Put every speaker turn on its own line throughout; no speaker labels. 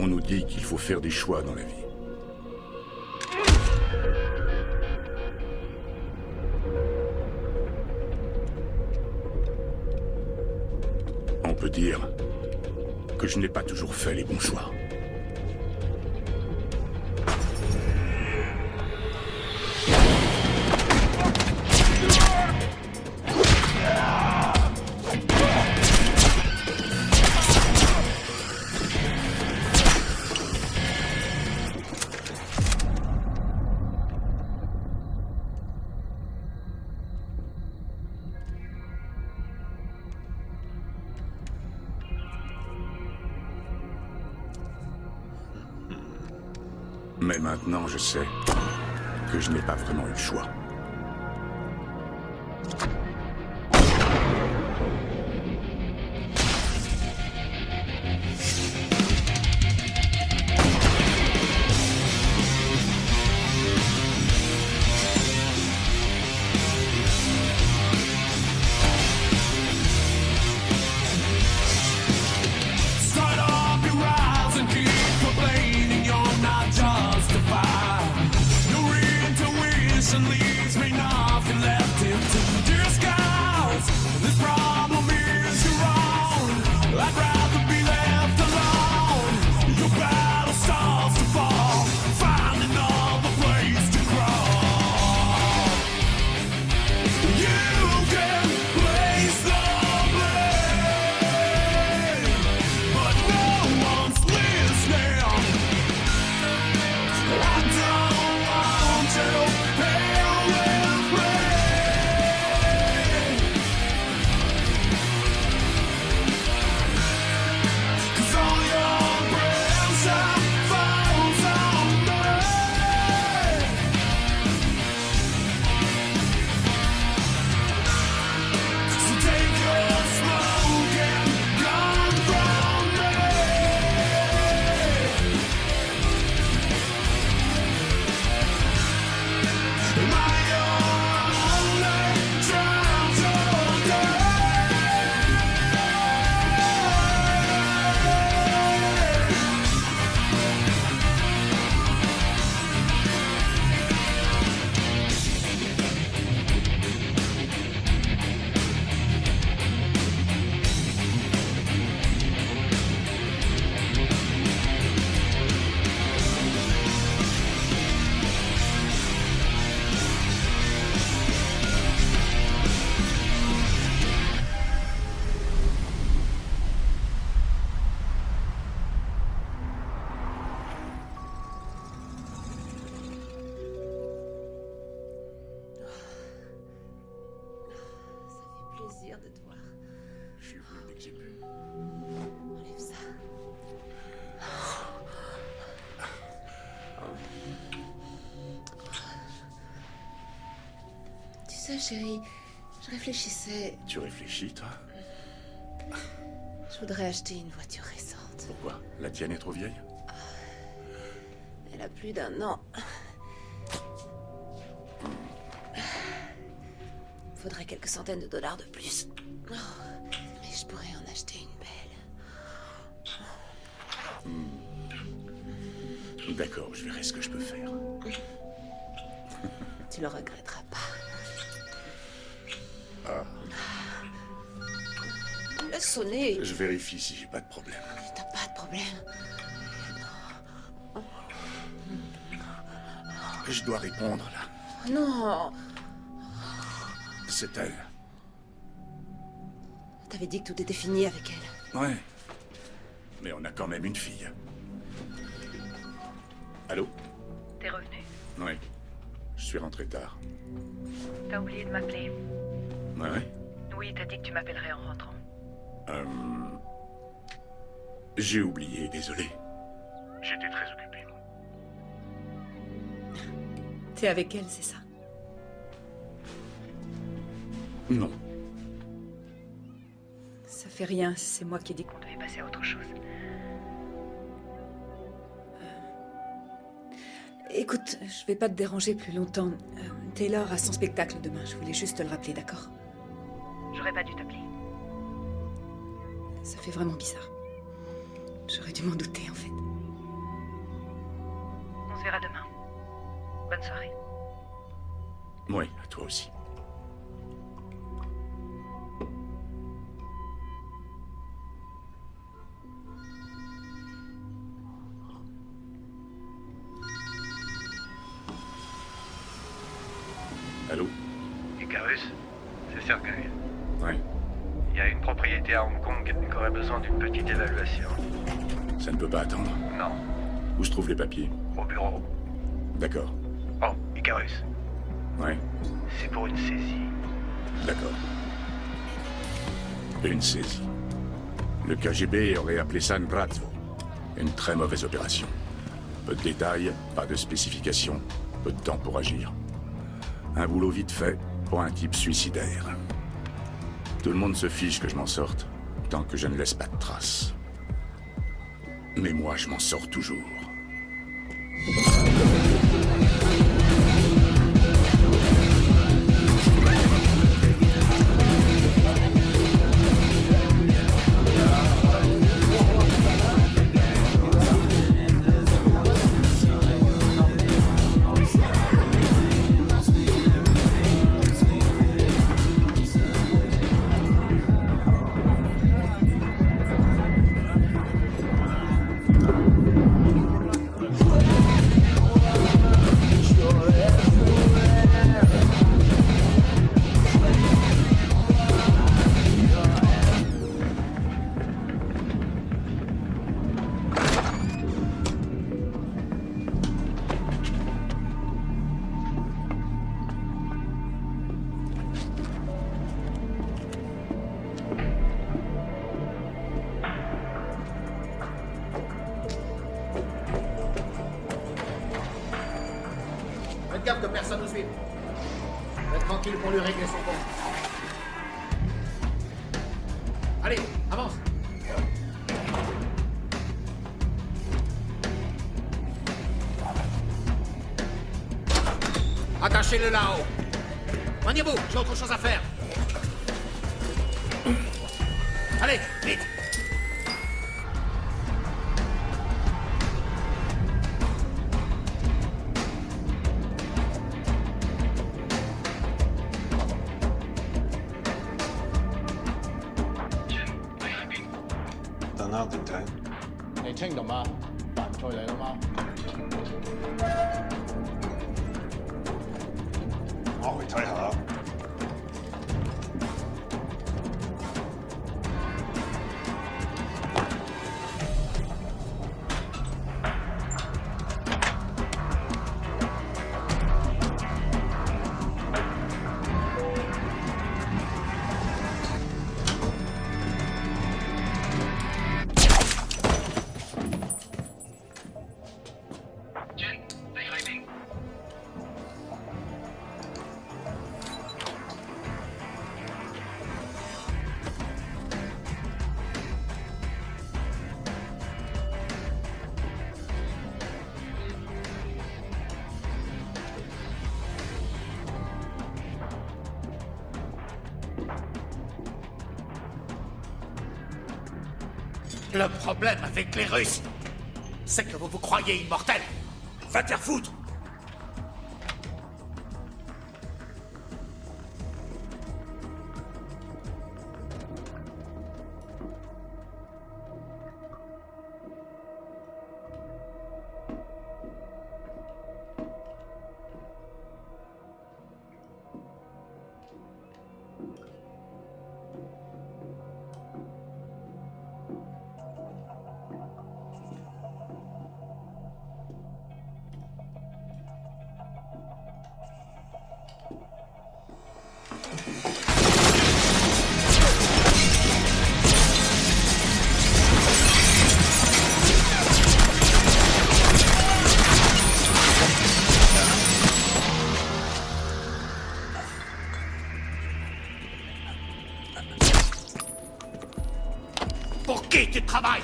On nous dit qu'il faut faire des choix dans la vie. On peut dire que je n'ai pas toujours fait les bons choix. Mais maintenant, je sais que je n'ai pas vraiment eu le choix.
De te voir.
Je suis venu dès que j'ai pu.
Enlève ça. Tu sais, chérie, je réfléchissais.
Tu réfléchis, toi?
Je voudrais acheter une voiture récente.
Pourquoi? La tienne est trop vieille?
Elle a plus d'1 an. Faudrait quelques centaines de dollars de plus. Oh, mais je pourrais en acheter une belle.
D'accord, je verrai ce que je peux faire.
Tu le regretteras pas. Laisse sonner.
Je vérifie si j'ai pas de problème.
T'as pas de problème.
Je dois répondre, là.
Non.
C'est elle.
T'avais dit que tout était fini avec elle.
Ouais. Mais on a quand même une fille. Allô?
T'es revenu?
Ouais. Je suis rentré tard.
T'as oublié de m'appeler.
Ouais?
Oui, t'as dit que tu m'appellerais en rentrant.
J'ai oublié, désolé. J'étais très occupé.
T'es avec elle, c'est ça?
Non.
Ça fait rien, c'est moi qui ai dit
On devait passer à autre chose.
Écoute, je vais pas te déranger plus longtemps. Taylor a son spectacle demain, je voulais juste te le rappeler, d'accord?
J'aurais pas dû t'appeler.
Ça fait vraiment bizarre. J'aurais dû m'en douter, en fait.
verra demain. Bonne soirée.
Oui, à toi aussi. Allô?
Icarus, c'est Sergei.
Ouais,
Il y a une propriété à Hong Kong qui aurait besoin d'une petite évaluation.
ça ne peut pas attendre.
Non,
Où se trouvent les papiers?
au bureau.
D'accord.
Oh, Icarus,
Ouais,
c'est pour une saisie.
d'accord. Une saisie. Le KGB aurait appelé ça une bratvo. Une très mauvaise opération. Peu de détails, pas de spécifications, peu de temps pour agir. Un boulot vite fait pour un type suicidaire. Tout le monde se fiche que je m'en sorte, tant que je ne laisse pas de traces. Mais moi, je m'en sors toujours.
Faites gaffe que personne nous suive. Faites tranquille pour lui régler son compte. Allez, avance. Attachez-le là-haut. Maniez-vous, j'ai autre chose à faire. Allez, vite.
等下點睇？
你清到嗎？飯菜嚟啦嗎？
我去睇下。
Le problème avec les Russes, c'est que vous vous croyez immortel. Va te faire foutre. Pour qui tu travailles?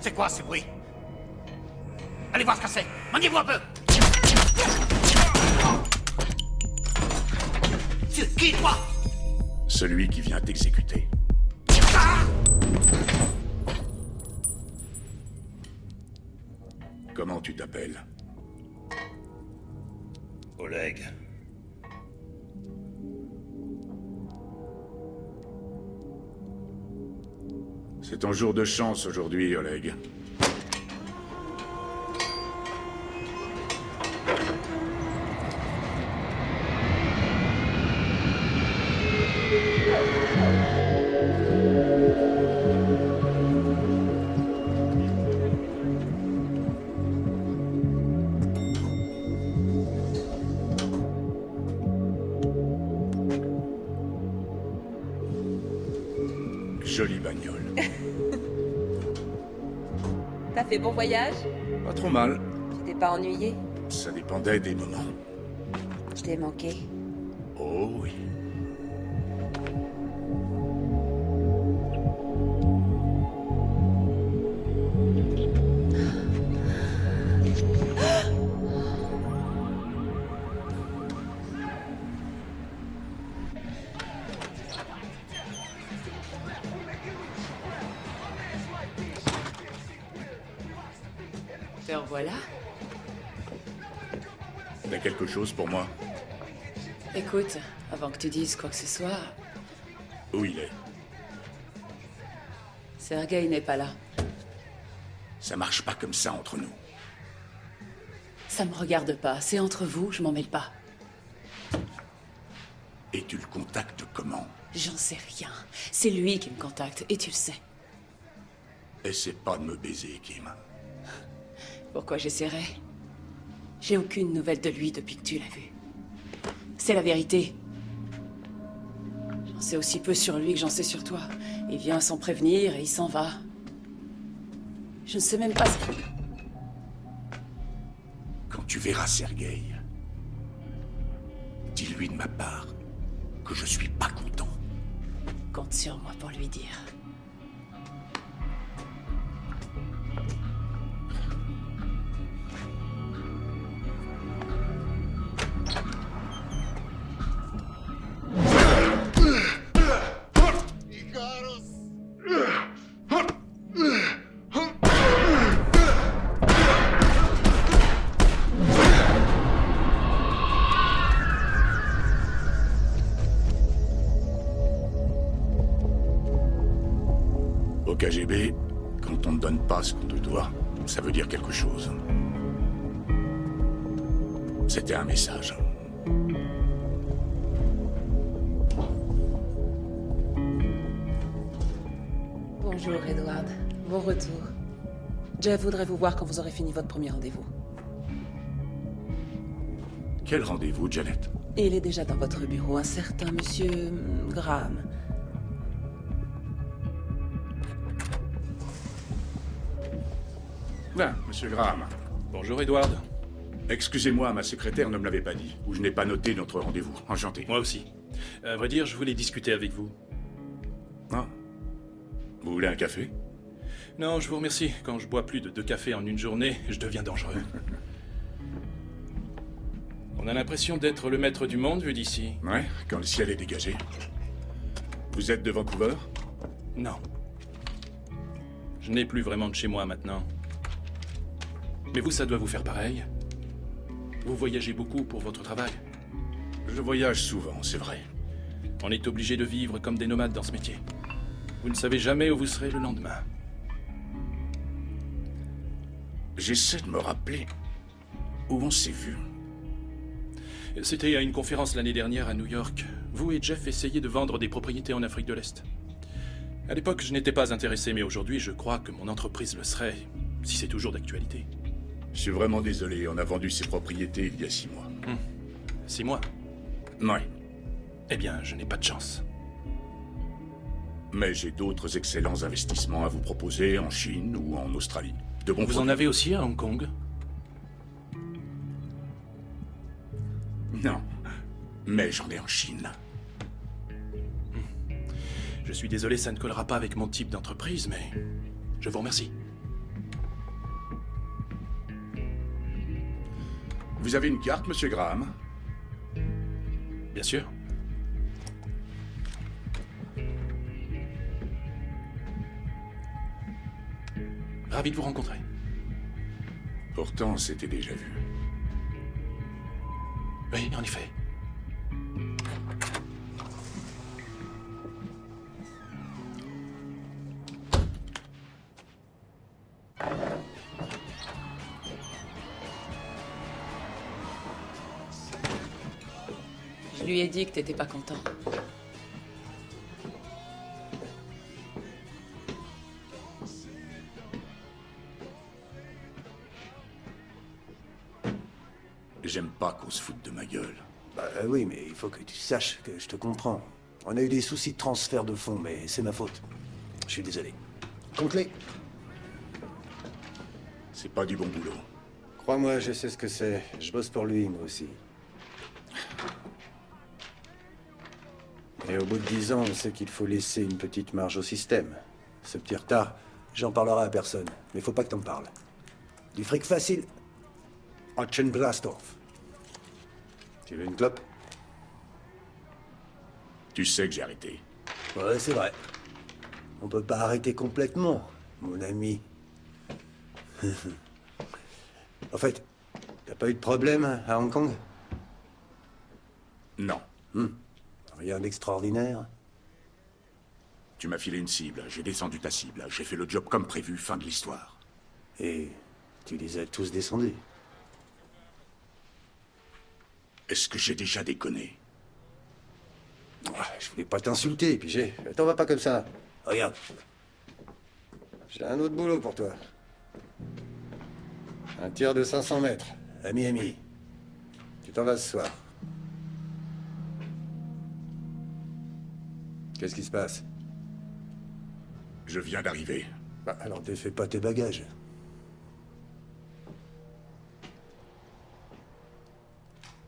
C'est quoi ces bruits? Allez voir ce que c'est. Maniez-vous un peu. qui, toi?
Celui qui vient t'exécuter. Comment tu t'appelles?
Oleg.
C'est ton jour de chance aujourd'hui, Oleg. Jolie bagnole.
T'as fait bon voyage?
Pas trop mal.
Tu t'es pas ennuyé?
Ça dépendait des moments.
Je t'ai manqué.
Oh oui.
Te revoilà.
T'as quelque chose pour moi?
Écoute, avant que tu dises quoi que ce soit,
Où il est?
Sergei n'est pas là.
Ça marche pas comme ça entre nous.
Ça me regarde pas, c'est entre vous, je m'en mêle pas.
Et tu le contactes comment?
J'en sais rien. C'est lui qui me contacte, et tu le sais.
Essaie pas de me baiser, Kim.
Pourquoi j'essaierais? J'ai aucune nouvelle de lui depuis que tu l'as vu. C'est la vérité. J'en sais aussi peu sur lui que j'en sais sur toi. Il vient sans prévenir et il s'en va. Je ne sais même pas ce qu'il...
Quand tu verras Sergei, dis-lui de ma part que je suis pas content.
Compte sur moi pour lui dire.
Au KGB, quand on ne donne pas ce qu'on te doit, ça veut dire quelque chose. C'était un message.
Bonjour, Edward. Bon retour. Jeff voudrait vous voir quand vous aurez fini votre premier rendez-vous.
Quel rendez-vous, Janet?
Il est déjà dans votre bureau, un certain monsieur Graham.
Ah, monsieur Graham.
Bonjour, Edward.
Excusez-moi, ma secrétaire ne me l'avait pas dit, ou je n'ai pas noté notre rendez-vous. Enchanté.
Moi aussi. À vrai dire, je voulais discuter avec vous.
Ah. Vous voulez un café?
Non, je vous remercie. Quand je bois plus de 2 cafés en une journée, je deviens dangereux. On a l'impression d'être le maître du monde, vu d'ici.
Ouais, quand le ciel est dégagé. Vous êtes de Vancouver?
Non. Je n'ai plus vraiment de chez moi maintenant. Mais vous, ça doit vous faire pareil. Vous voyagez beaucoup pour votre travail.
Je voyage souvent, c'est vrai.
On est obligé de vivre comme des nomades dans ce métier. Vous ne savez jamais où vous serez le lendemain.
J'essaie de me rappeler où on s'est vu.
C'était à une conférence l'année dernière à New York. Vous et Jeff essayiez de vendre des propriétés en Afrique de l'Est. À l'époque, je n'étais pas intéressé, mais aujourd'hui, je crois que mon entreprise le serait, si c'est toujours d'actualité.
Je suis vraiment désolé, on a vendu ses propriétés il y a 6 mois.
6 mois?
Ouais.
Eh bien, je n'ai pas de chance.
Mais j'ai d'autres excellents investissements à vous proposer en Chine ou en Australie. De bons
Vous en
produits.
avez aussi à Hong Kong?
Non. Mais j'en ai en Chine.
Je suis désolé, ça ne collera pas avec mon type d'entreprise, mais je vous remercie.
Vous avez une carte, monsieur Graham?
Bien sûr. Ravi de vous rencontrer.
Pourtant, c'était déjà vu.
Oui, en effet.
Je lui ai dit que t'étais pas content.
J'aime pas qu'on se foute de ma gueule.
Bah oui, mais il faut que tu saches que je te comprends. On a eu des soucis de transfert de fonds, mais c'est ma faute. Je suis désolé. Compte-les.
C'est pas du bon boulot.
Crois-moi, je sais ce que c'est. Je bosse pour lui, moi aussi. Et au bout de 10 ans, on sait qu'il faut laisser une petite marge au système. Ce petit retard, j'en parlerai à personne. Mais faut pas que t'en parles. Du fric facile. Blasthoff. Tu veux une clope?
Tu sais que j'ai arrêté.
Ouais, c'est vrai. On peut pas arrêter complètement, mon ami. En fait, t'as pas eu de problème à Hong Kong?
Non.
Rien d'extraordinaire?
Tu m'as filé une cible, j'ai descendu ta cible, j'ai fait le job comme prévu, fin de l'histoire.
Et tu les as tous descendus?
Est-ce que j'ai déjà déconné?
Je voulais pas t'insulter, puis T'en vas pas comme ça. Regarde. J'ai un autre boulot pour toi. Un tir de 500 mètres, à Miami. Tu t'en vas ce soir. Qu'est-ce qui se passe?
Je viens d'arriver.
Bah, alors défais pas tes bagages.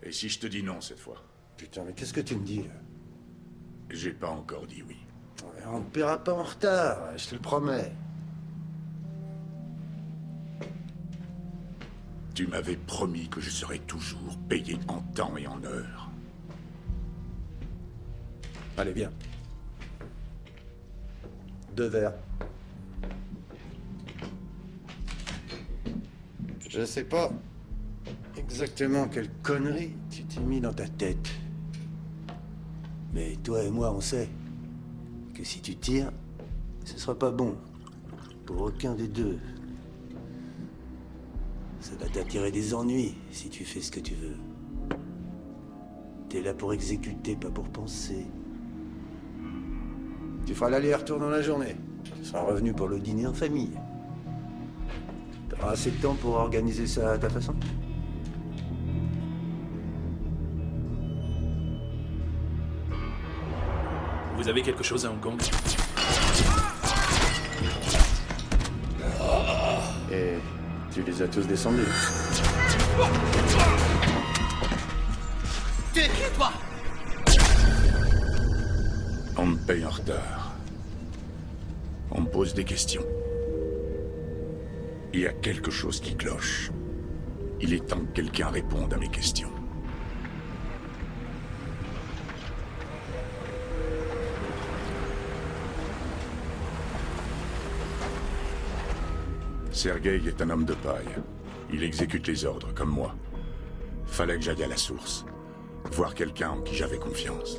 Et si je te dis non cette fois?
Putain, mais qu'est-ce que tu me dis, là?
J'ai pas encore dit oui.
Ouais, on ne paiera pas en retard, je te le promets.
Tu m'avais promis que je serais toujours payé en temps et en heure.
Allez, viens. 2 verres. Je sais pas exactement quelle connerie tu t'es mis dans ta tête. Mais toi et moi, on sait que si tu tires, ce sera pas bon. Pour aucun des deux. Ça va t'attirer des ennuis si tu fais ce que tu veux. T'es là pour exécuter, pas pour penser. Tu feras l'aller-retour dans la journée. Tu seras revenu pour le dîner en famille. T'auras assez de temps pour organiser ça à ta façon.
Vous avez quelque chose à Hong Kong?
Et tu les as tous descendus.
Tu es qui, toi?
On me paye en retard. On me pose des questions. Il y a quelque chose qui cloche. Il est temps que quelqu'un réponde à mes questions. Sergueï est un homme de paille. Il exécute les ordres, comme moi. Fallait que j'aille à la source. Voir quelqu'un en qui j'avais confiance.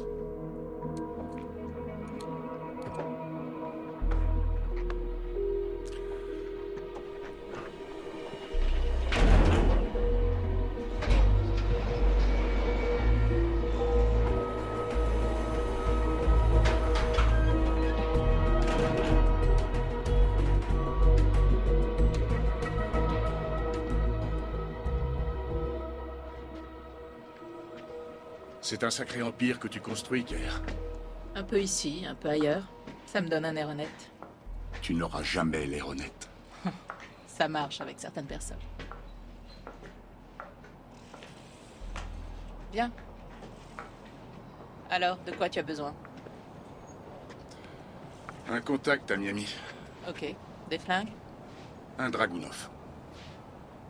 C'est un sacré empire que tu construis, Kerr.
Un peu ici, un peu ailleurs. Ça me donne un air honnête.
Tu n'auras jamais l'air honnête.
Ça marche avec certaines personnes. Viens. Alors, de quoi tu as besoin?
Un contact à Miami.
Ok. Des flingues?
Un Dragunov.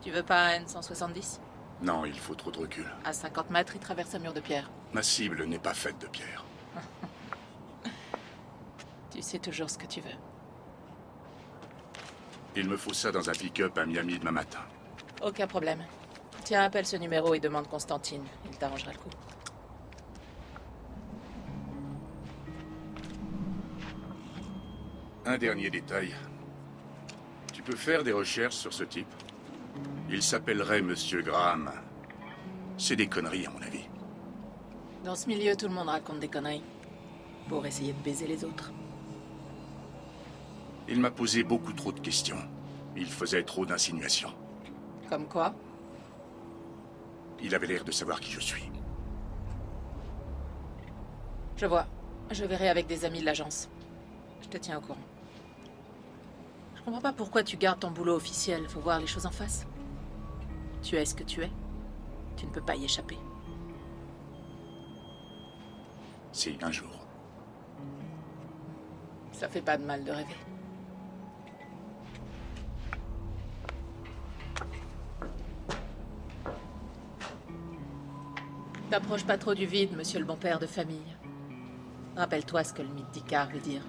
Tu veux pas un N170?
Non, il faut trop de recul.
À 50 mètres, il traverse un mur de pierre.
Ma cible n'est pas faite de pierre.
Tu sais toujours ce que tu veux.
Il me faut ça dans un pick-up à Miami demain matin.
Aucun problème. Tiens, appelle ce numéro et demande Constantine. Il t'arrangera le coup.
Un dernier détail. Tu peux faire des recherches sur ce type? Il s'appellerait Monsieur Graham. C'est des conneries, à mon avis.
Dans ce milieu, tout le monde raconte des conneries. Pour essayer de baiser les autres.
Il m'a posé beaucoup trop de questions. Il faisait trop d'insinuations.
Comme quoi?
Il avait l'air de savoir qui je suis.
Je vois. Je verrai avec des amis de l'agence. Je te tiens au courant. Je comprends pas pourquoi tu gardes ton boulot officiel. Faut voir les choses en face. Tu es ce que tu es. Tu ne peux pas y échapper.
Si, un jour.
Ça fait pas de mal de rêver. T'approches pas trop du vide, monsieur le bon père de famille. Rappelle-toi ce que le mythe d'Icare veut dire.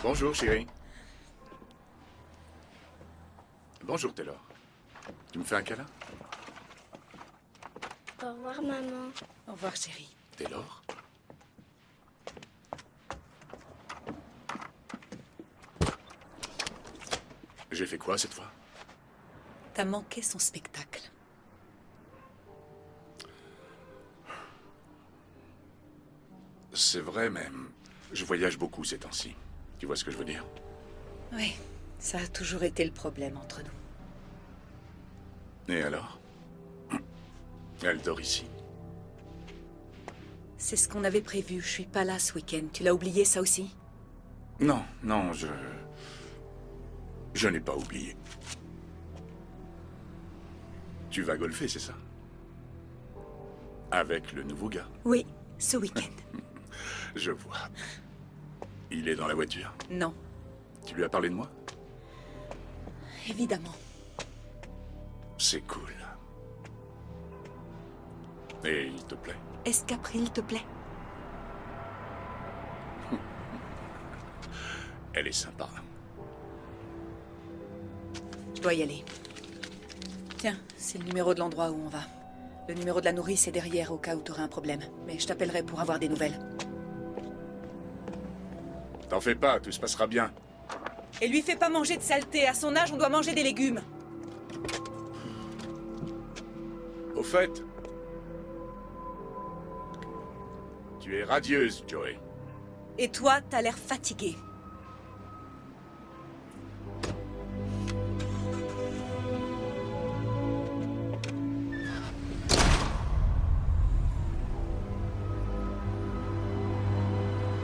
Bonjour, chérie. Bonjour, Taylor. Tu me fais un câlin?
Au revoir, maman.
Au revoir, chérie.
Taylor? J'ai fait quoi cette fois?
T'as manqué son spectacle.
C'est vrai, mais je voyage beaucoup ces temps-ci. Tu vois ce que je veux dire?
Oui, ça a toujours été le problème entre nous.
Et alors? Elle dort ici.
C'est ce qu'on avait prévu. Je suis pas là ce week-end. Tu l'as oublié, ça aussi?
Non, non, je n'ai pas oublié. Tu vas golfer, c'est ça? Avec le nouveau gars?
Oui, ce week-end.
Je vois. Il est dans la voiture?
Non.
Tu lui as parlé de moi?
Évidemment.
C'est cool. Et il te plaît?
Est-ce qu'April te plaît?
Elle est sympa.
Je dois y aller. Tiens, c'est le numéro de l'endroit où on va. Le numéro de la nourrice est derrière au cas où t'aurais un problème. Mais je t'appellerai pour avoir des nouvelles.
T'en fais pas, tout se passera bien.
Et lui fais pas manger de saleté. À son âge, on doit manger des légumes.
Au fait, tu es radieuse, Joey.
Et toi, t'as l'air fatigué.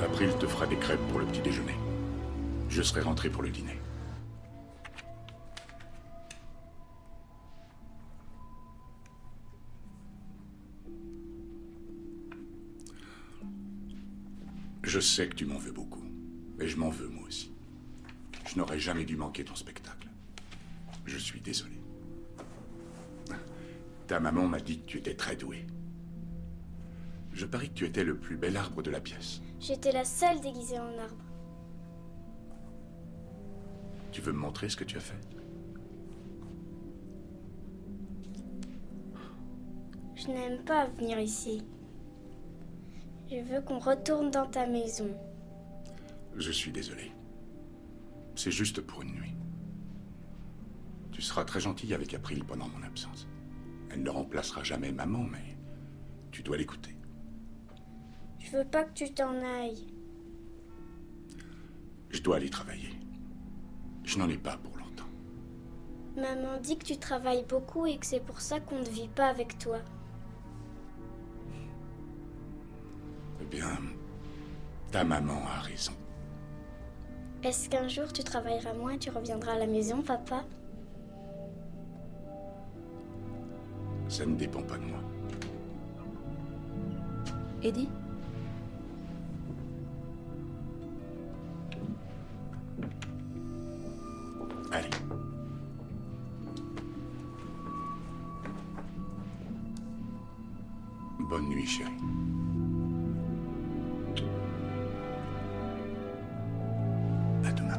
April te fera des crêpes pour le petit déjeuner. Je serai rentré pour le dîner. Je sais que tu m'en veux beaucoup. Et je m'en veux moi aussi. Je n'aurais jamais dû manquer ton spectacle. Je suis désolé. Ta maman m'a dit que tu étais très doué. Je parie que tu étais le plus bel arbre de la pièce.
J'étais la seule déguisée en arbre.
Tu veux me montrer ce que tu as fait?
Je n'aime pas venir ici. Je veux qu'on retourne dans ta maison.
Je suis désolé. C'est juste pour une nuit. Tu seras très gentille avec April pendant mon absence. Elle ne remplacera jamais maman, mais tu dois l'écouter.
Je veux pas que tu t'en ailles.
Je dois aller travailler. Je n'en ai pas pour longtemps.
Maman dit que tu travailles beaucoup et que c'est pour ça qu'on ne vit pas avec toi.
Eh bien, ta maman a raison.
Est-ce qu'un jour tu travailleras moins et tu reviendras à la maison, papa?
Ça ne dépend pas de moi.
Eddie?
Allez. Bonne nuit, chérie. À demain.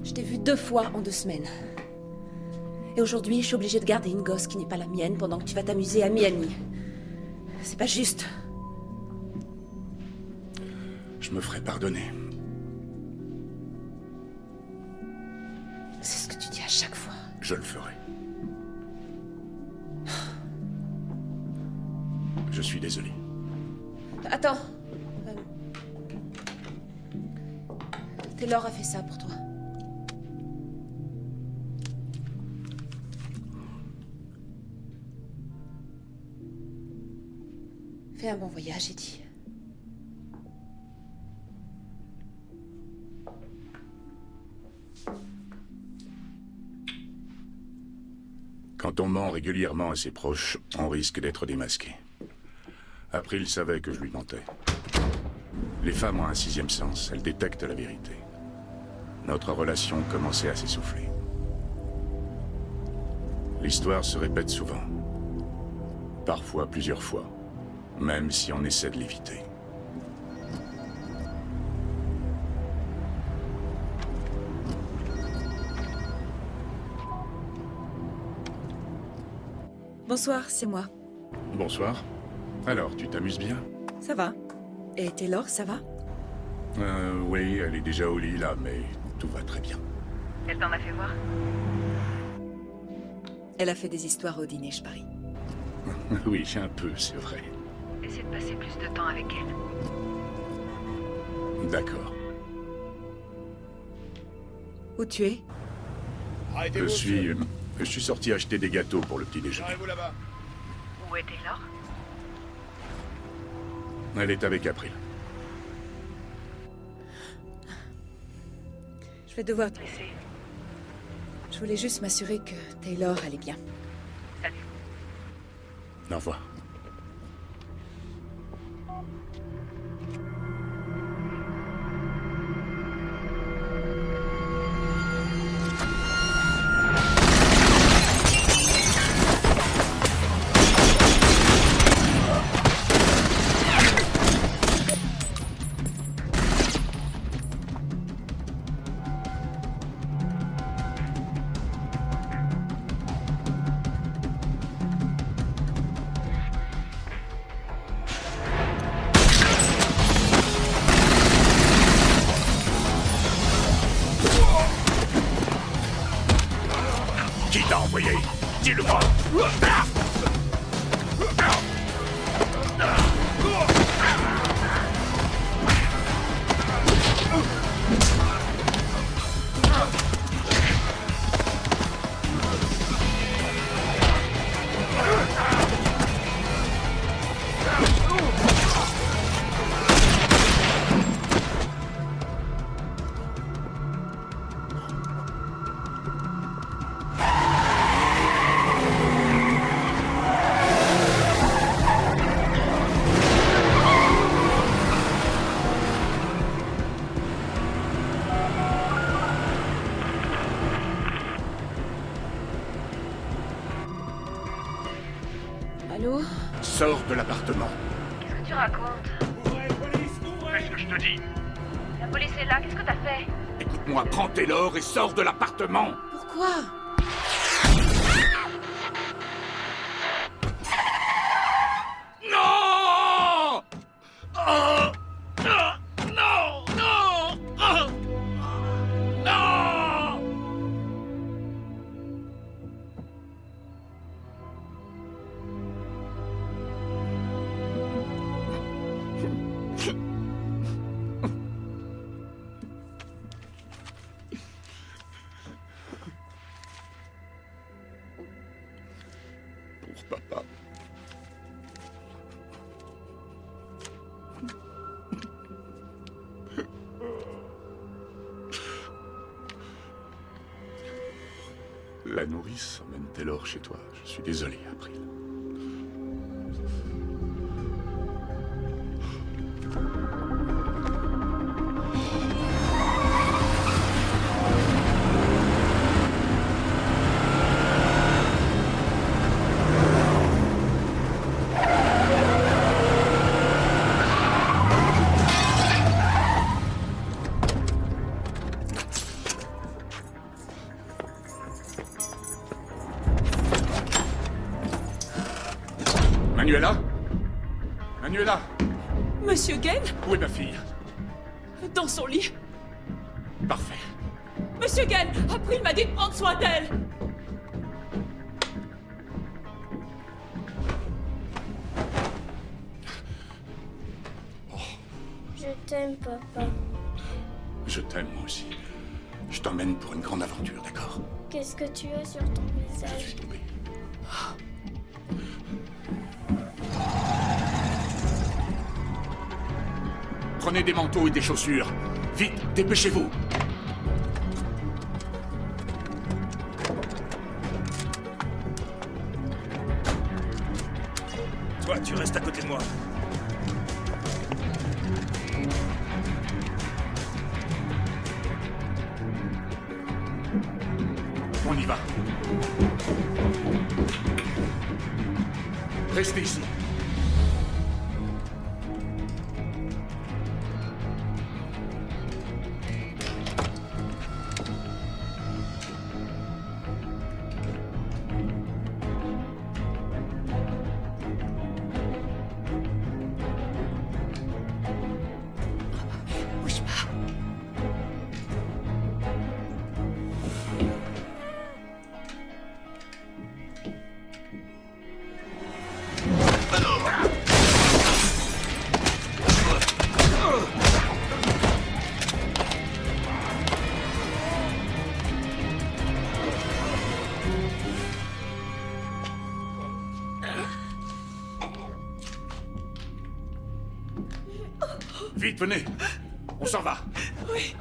Je t'ai vu 2 fois en 2 semaines. Et aujourd'hui, je suis obligée de garder une gosse qui n'est pas la mienne pendant que tu vas t'amuser à Miami. C'est pas juste.
Je me ferai pardonner.
C'est ce que tu dis à chaque fois.
Je le ferai. Je suis désolé.
Attends. Taylor a fait ça pour toi. Fais un bon voyage, Eddie.
Quand on ment régulièrement à ses proches, on risque d'être démasqué. April savait que je lui mentais. Les femmes ont un 6e sens, elles détectent la vérité. Notre relation commençait à s'essouffler. L'histoire se répète souvent. Parfois plusieurs fois. Même si on essaie de l'éviter.
Bonsoir, c'est moi.
Bonsoir. Alors, tu t'amuses bien?
Ça va. Et Taylor, ça va?
Oui, elle est déjà au lit là, mais tout va très bien.
Elle t'en a fait voir?
Elle a fait des histoires au dîner, je parie.
Oui, un peu, c'est vrai.
Essaie de passer plus de temps avec elle.
D'accord.
Où tu es?
Je suis sorti acheter des gâteaux pour le petit déjeuner.
Où est Taylor?
Elle est avec April.
Je vais devoir te laisser. Je voulais juste m'assurer que Taylor allait bien.
Salut.
Au revoir. Qui t'a envoyé? Dis-le-moi!
Allô?
Sors de l'appartement.
Qu'est-ce que tu racontes?
Fais ce que je te dis.
La police est là, qu'est-ce que t'as fait?
Écoute-moi, prends Taylor et sors de l'appartement.
Pourquoi?
Non! Oh! Non! Non! Oh! Non! Maurice emmène Taylor chez toi. Je suis désolé, April. Manuela? Manuela?
Monsieur Gane?
Où est ma fille?
Dans son lit.
Parfait.
Monsieur Gane, April m'a dit de prendre soin d'elle.
Je t'aime, papa.
Je t'aime, moi aussi. Je t'emmène pour une grande aventure, d'accord?
Qu'est-ce que tu as sur ton visage?
Je suis tombé. Prenez des manteaux et des chaussures. Vite, dépêchez-vous.
Toi, tu restes à côté de moi.
On y va. Restez ici.
Bouge pas.
Vite, venez. On s'en va.
Oui.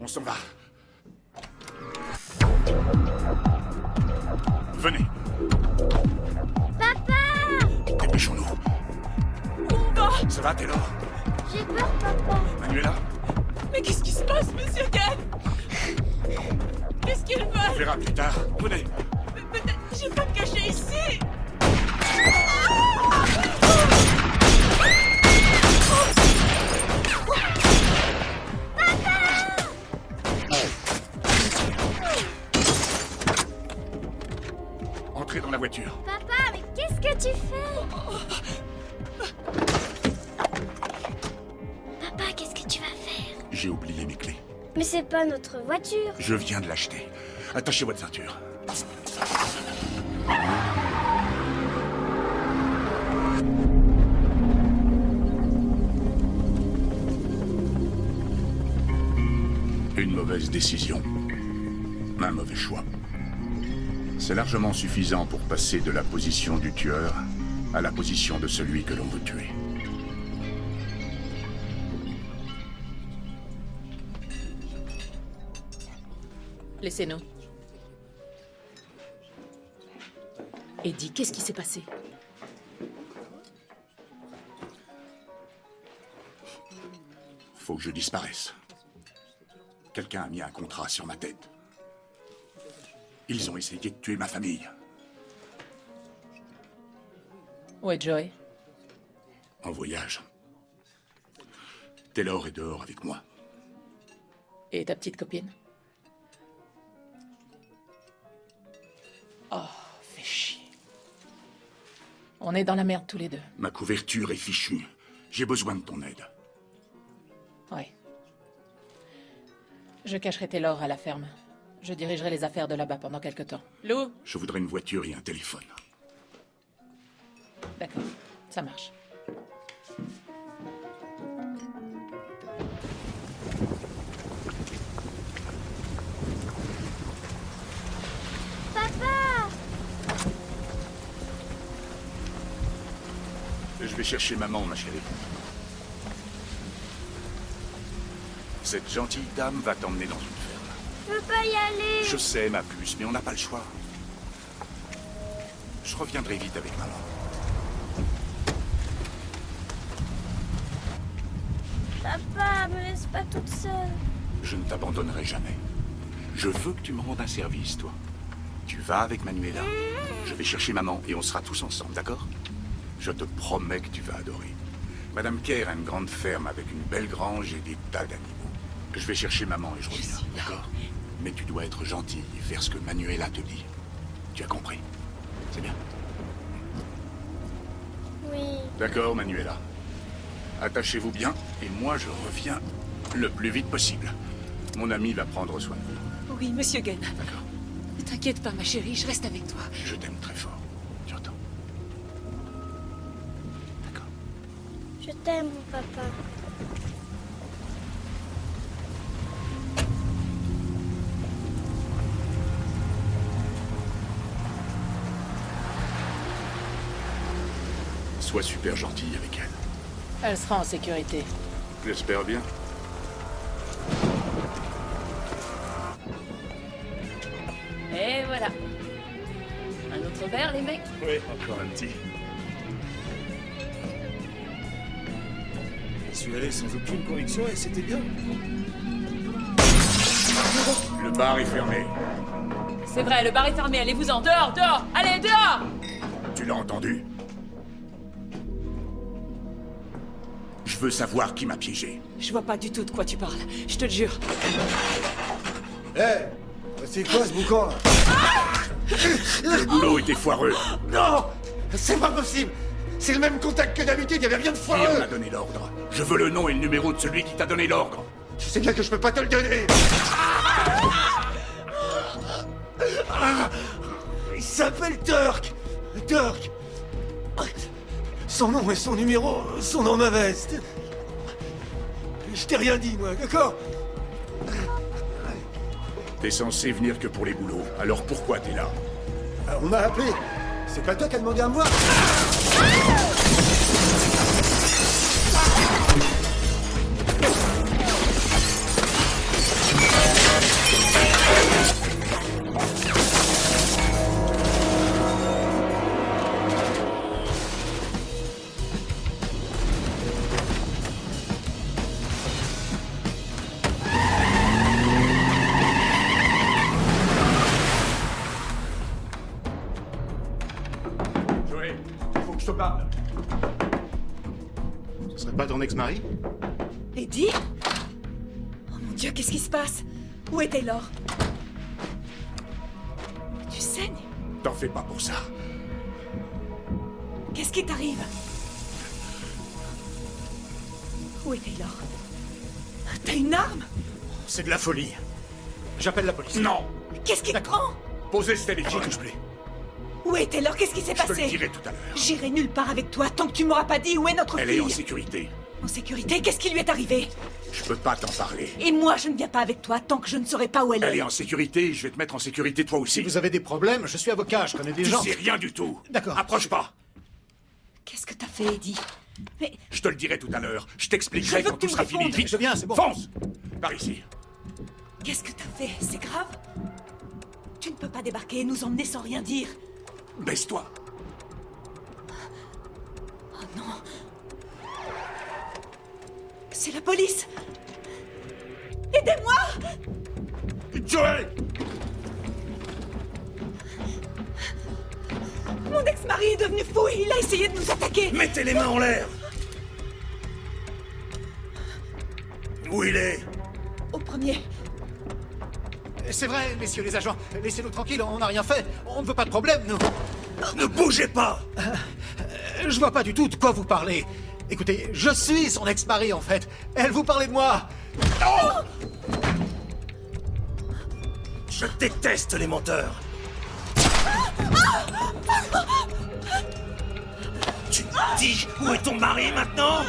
On s'en va. Venez.
Papa!
Dépêchons-nous.
On va.
Ça va, Taylor?
J'ai peur, papa.
Manuela?
Mais qu'est-ce qui se passe, Monsieur Gane? Qu'est-ce qu'ils
On
veulent?
verra plus tard. Venez.
Peut-être... J'ai pas me cacher ici.
Entrez dans la voiture.
Papa, mais qu'est-ce que tu fais? Papa, qu'est-ce que tu vas faire?
J'ai oublié mes clés.
Mais c'est pas notre voiture.
Je viens de l'acheter. Attachez votre ceinture. Une mauvaise décision. Un mauvais choix. C'est largement suffisant pour passer de la position du tueur à la position de celui que l'on veut tuer.
Laissez-nous. Eddie, qu'est-ce qui s'est passé?
Faut que je disparaisse. Quelqu'un a mis un contrat sur ma tête. Ils ont essayé de tuer ma famille.
Où est Joey?
En voyage. Taylor est dehors avec moi.
Et ta petite copine? Oh, fais chier. On est dans la merde tous les deux.
Ma couverture est fichue. J'ai besoin de ton aide.
Ouais. Je cacherai Taylor à la ferme. Je dirigerai les affaires de là-bas pendant quelque temps. Lou?
Je voudrais une voiture et un téléphone.
D'accord, ça marche.
Papa!
Je vais chercher maman, ma chérie. Cette gentille dame va t'emmener dans une ferme.
Je veux pas y aller.
Je sais, ma puce, mais on n'a pas le choix. Je reviendrai vite avec maman.
Papa, me laisse pas toute seule.
Je ne t'abandonnerai jamais. Je veux que tu me rendes un service, toi. Tu vas avec Manuela. Je vais chercher maman et on sera tous ensemble, d'accord? Je te promets que tu vas adorer. Madame Kerr a une grande ferme avec une belle grange et des tas d'animaux. Je vais chercher maman et je reviens, d'accord? Mais tu dois être gentil et faire ce que Manuela te dit. Tu as compris? C'est bien?
Oui.
D'accord, Manuela. Attachez-vous bien et moi je reviens le plus vite possible. Mon ami va prendre soin de vous.
Oui, monsieur Gunn.
D'accord.
Ne t'inquiète pas, ma chérie, je reste avec toi.
Je t'aime très fort. Tu entends? D'accord.
Je t'aime, mon papa.
Sois super gentil avec elle.
Elle sera en sécurité.
J'espère bien.
Et voilà. Un autre verre, les mecs?
Oui, encore un petit.
Je suis allé sans aucune conviction et c'était bien.
Le bar est fermé.
C'est vrai, le bar est fermé, allez-vous-en, dehors, dehors, allez, dehors!
Tu l'as entendu? Je veux savoir qui m'a piégé.
Je vois pas du tout de quoi tu parles, je te le jure.
Hé, c'est quoi ce boucan là?
Le boulot était foireux.
Non! C'est pas possible! C'est le même contact que d'habitude, il y avait rien de
Qui en
foireux!
a donné l'ordre? Je veux le nom et le numéro de celui qui t'a donné l'ordre.
Tu sais bien que je peux pas te le donner! Il s'appelle Turk! Turk! Son nom et son numéro sont dans ma veste. Je t'ai rien dit, moi, d'accord?
T'es censé venir que pour les boulots. Alors pourquoi t'es là?
On m'a appelé. C'est pas toi qui as demandé à me voir?
Joey, il faut que je te parle.
Ce serait pas ton ex-mari?
Eddie? Oh mon Dieu, qu'est-ce qui se passe? Où est Taylor? Tu saignes?
T'en fais pas pour ça.
Qu'est-ce qui t'arrive? Où est Taylor? T'as une arme?
C'est de la folie. J'appelle la police.
Non!
Qu'est-ce qui te prend?
Posez ce téléphone.
J'y touche plus.
Où est Taylor? Qu'est-ce qui s'est
Je te le
passé?
dirai tout à l'heure.
J'irai nulle part avec toi tant que tu m'auras pas dit où est notre
Elle
fille.
est en sécurité.
En sécurité? Qu'est-ce qui lui est arrivé?
Je peux pas t'en parler.
Et moi, je ne viens pas avec toi tant que je ne saurai pas où elle
Elle
est.
est en sécurité, je vais te mettre en sécurité toi aussi.
Si vous avez des problèmes, je suis avocat, je connais des
Tu
gens.
sais rien du tout.
D'accord.
Approche pas.
Qu'est-ce que t'as fait, Eddie? Mais
Je te le dirai tout à l'heure. Je
Je
t'expliquerai
veux
quand
que tu
tout
me
sera fini.
répondes.
Vite.
Je viens, c'est bon.
Fonce. Par ici.
qu'est-ce que t'as fait? C'est grave? Tu ne peux pas débarquer et nous emmener sans rien dire.
Baisse-toi.
Oh non. C'est la police. Aidez-moi!
Joey!
Mon ex-mari est devenu fou et il a essayé de nous attaquer.
Mettez les mains en l'air! Où il est?
Au premier.
C'est vrai, messieurs les agents. Laissez-nous tranquilles, on n'a rien fait. On ne veut pas de problème, nous. Ne bougez pas. Je vois pas du tout de quoi vous parlez. Écoutez, je suis son ex-mari, en fait. Elle vous parlait de moi. Non! Je déteste les menteurs. Tu me dis où est ton mari, maintenant?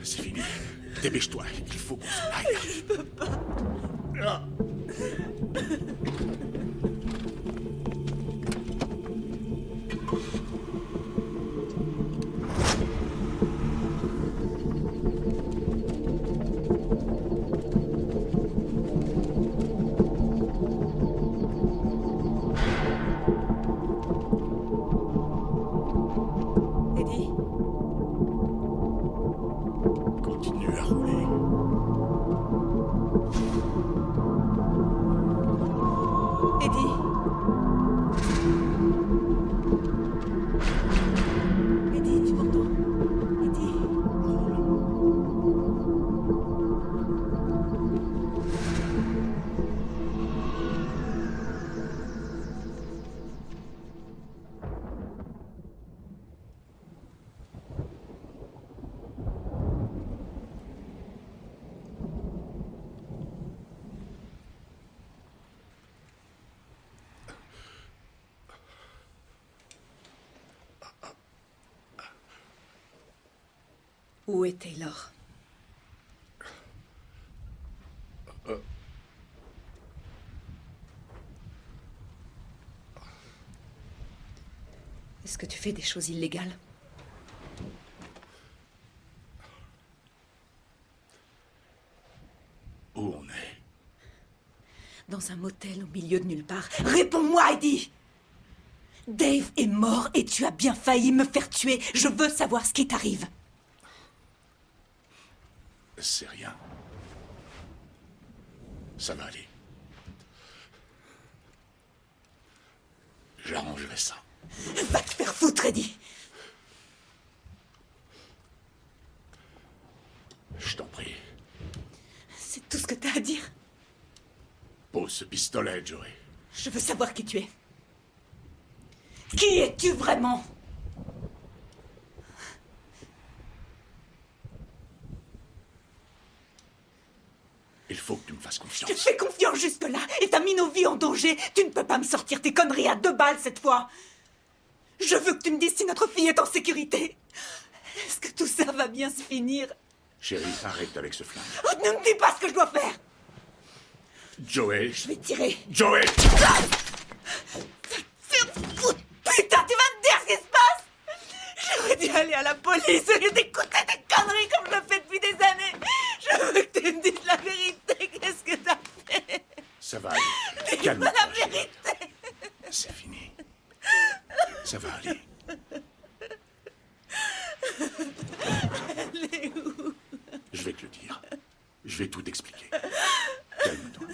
C'est fini. Dépêche-toi, il faut qu'on s'en aille.
Je peux pas.
Ah.
Eddie?
Continue à rouler.
Eddie? Eddie, tu m'entends? Eddie? Où est Taylor? Est-ce que tu fais des choses illégales?
Où on est?
Dans un motel au milieu de nulle part. Réponds-moi, Eddie! Dave est mort et tu as bien failli me faire tuer. Je veux savoir ce qui t'arrive.
C'est rien. Ça va aller. J'arrangerai ça.
Va te faire foutre, Eddie!
Je t'en prie.
C'est tout ce que t'as à dire?
Pose ce pistolet, Joey.
Je veux savoir qui tu es. Qui es-tu vraiment?
Il faut que tu me fasses confiance.
Je te fais confiance jusque-là et t'as mis nos vies en danger. Tu ne peux pas me sortir tes conneries à 2 balles cette fois. Je veux que tu me dises si notre fille est en sécurité. Est-ce que tout ça va bien se finir?
Chérie, arrête avec ce flingue.
Oh, ne me dis pas ce que je dois faire.
Joey.
Je vais tirer.
Joey!
Putain, tu vas me dire ce qui se passe? J'aurais dû aller à la police et d'écouter tes conneries comme je le fais depuis des années. Je veux que tu me dises la vérité. Qu'est-ce que t'as fait?
Ça va aller.
Dis-moi
Calme-toi.
la vérité.
C'est fini. Ça va aller.
Elle est où?
Je vais te le dire. Je vais tout expliquer. Calme-toi.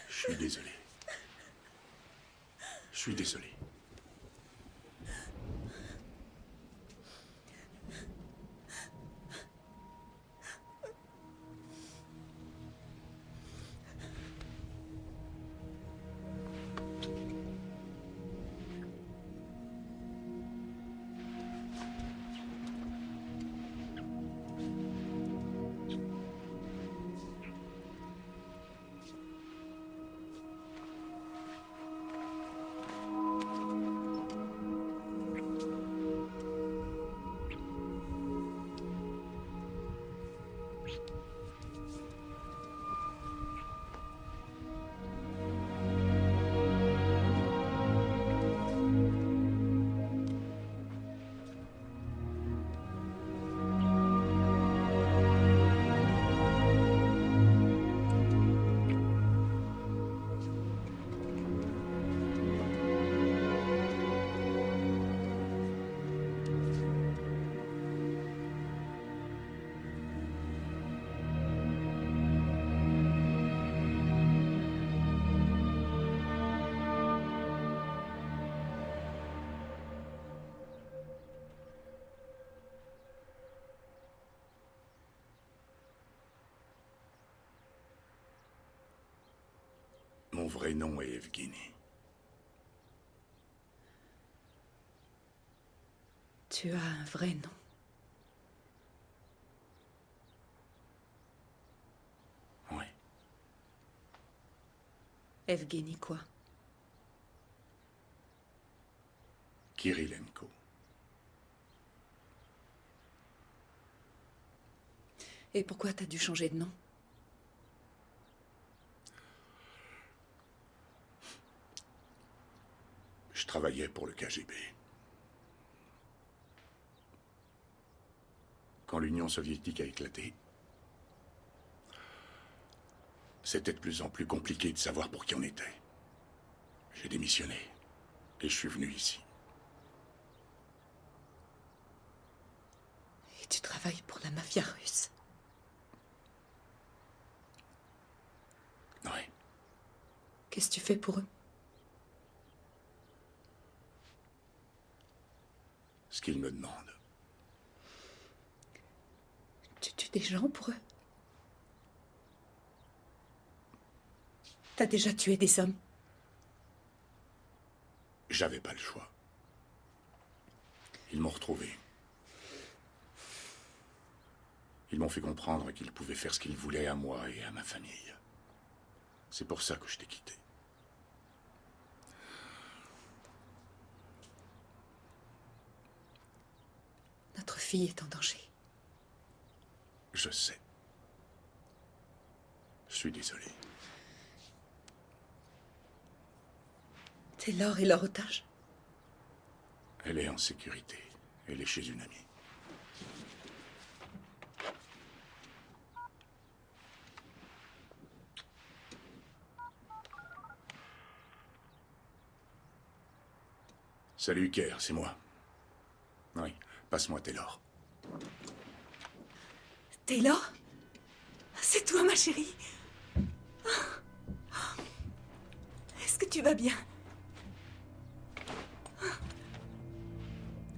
Je suis désolé. Je suis désolé. vrai nom est Evgeny.
Tu as un vrai nom.
Oui.
Evgeny quoi?
Kirilenko.
Et pourquoi t'as dû changer de nom?
Je travaillais pour le KGB. Quand l'Union soviétique a éclaté, c'était de plus en plus compliqué de savoir pour qui on était. J'ai démissionné et je suis venu ici.
Et tu travailles pour la mafia russe?
Oui.
Qu'est-ce que tu fais pour eux?
Ce qu'ils me demandent.
Tu tues des gens pour eux? T'as déjà tué des hommes?
J'avais pas le choix. Ils m'ont retrouvé. Ils m'ont fait comprendre qu'ils pouvaient faire ce qu'ils voulaient à moi et à ma famille. C'est pour ça que je t'ai quitté.
Notre fille est en danger.
Je sais. Je suis désolé.
Taylor est leur otage?
Elle est en sécurité. Elle est chez une amie. Salut, Kerr, c'est moi. Oui, passe-moi Taylor.
Taylor? C'est toi, ma chérie? Est-ce que tu vas bien?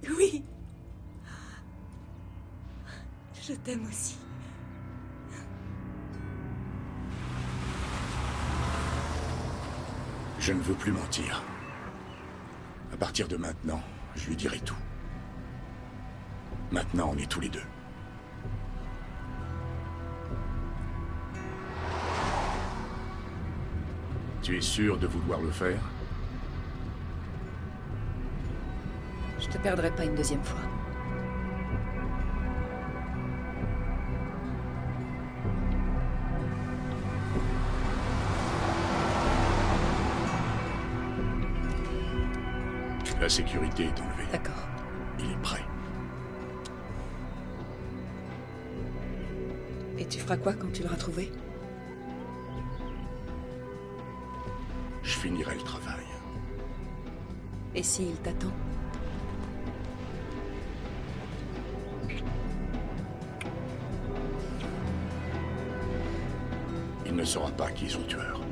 Oui. Je t'aime aussi.
Je ne veux plus mentir. À partir de maintenant, je lui dirai tout. Maintenant, on est tous les deux. Tu es sûr de vouloir le faire?
Je te perdrai pas une deuxième fois.
La sécurité est enlevée.
D'accord.
Il est prêt.
Et tu feras quoi quand tu l'auras trouvé?
Je finirai le travail.
Et s'il t'attend?
Il ne saura pas qui est son tueur.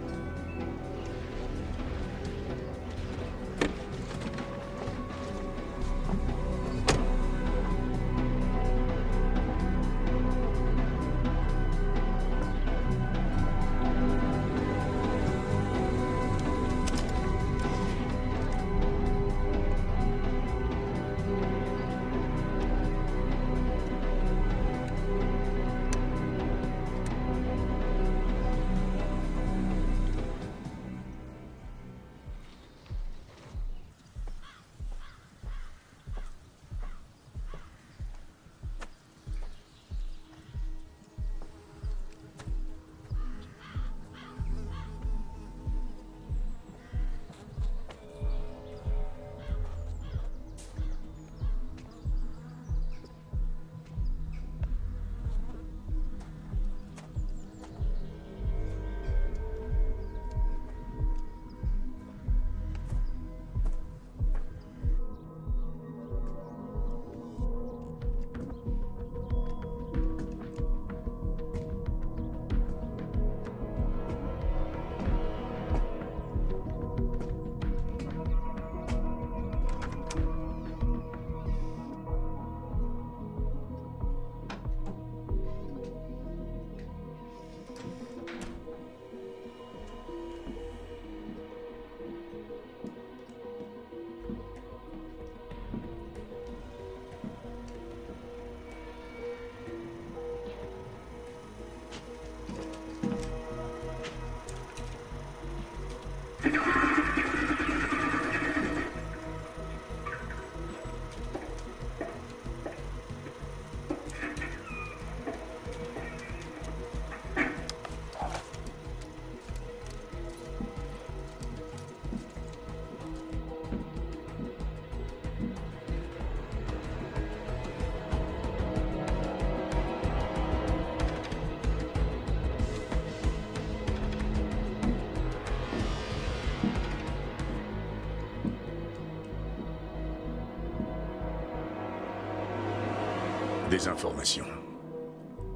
Des informations.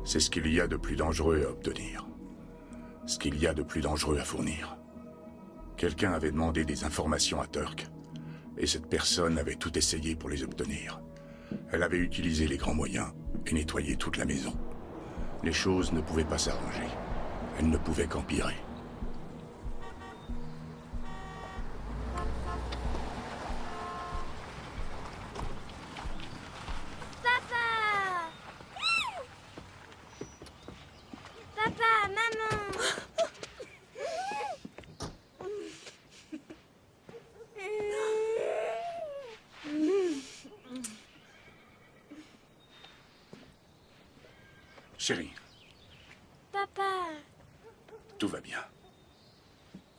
C'est ce qu'il y a de plus dangereux à obtenir. Ce qu'il y a de plus dangereux à fournir. Quelqu'un avait demandé des informations à Turk, et cette personne avait tout essayé pour les obtenir. Elle avait utilisé les grands moyens et nettoyé toute la maison. Les choses ne pouvaient pas s'arranger. Elles ne pouvaient qu'empirer.
Papa, maman.
Chérie,
Papa.
tout va bien.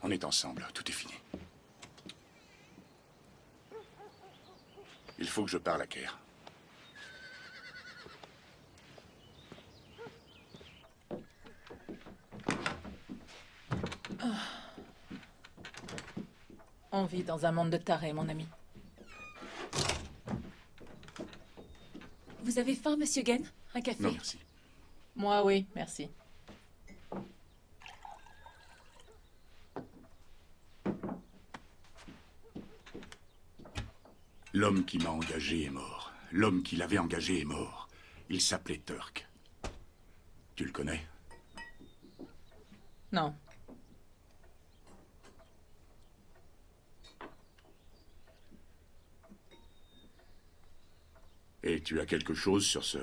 On est ensemble, tout est fini. Il faut que je parle à Kerr.
On vit dans un monde de tarés, mon ami.
Vous avez faim, monsieur Gen? Un café?
Non, merci.
Moi, oui, merci.
L'homme qui m'a engagé est mort. L'homme qui l'avait engagé est mort. Il s'appelait Turk. Tu le connais?
Non.
Et tu as quelque chose sur ce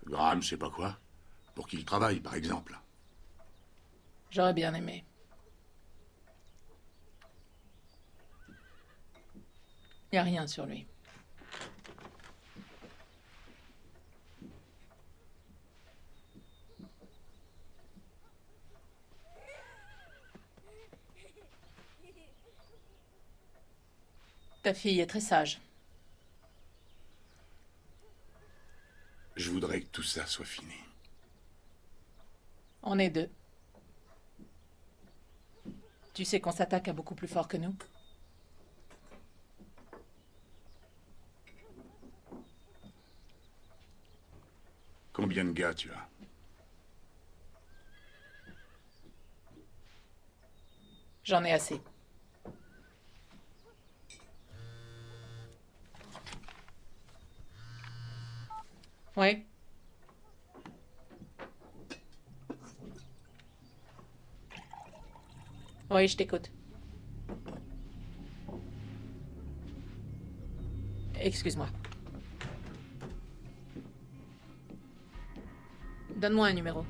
Graham, je sais pas quoi? Pour qui il travaille, par exemple?
J'aurais bien aimé. Y a rien sur lui. Ta fille est très sage.
Je voudrais que tout ça soit fini.
On est deux. Tu sais qu'on s'attaque à beaucoup plus fort que nous.
Combien de gars tu as?
J'en ai assez. Ouais. Oui, je t'écoute. Excuse-moi. Donne-moi un numéro.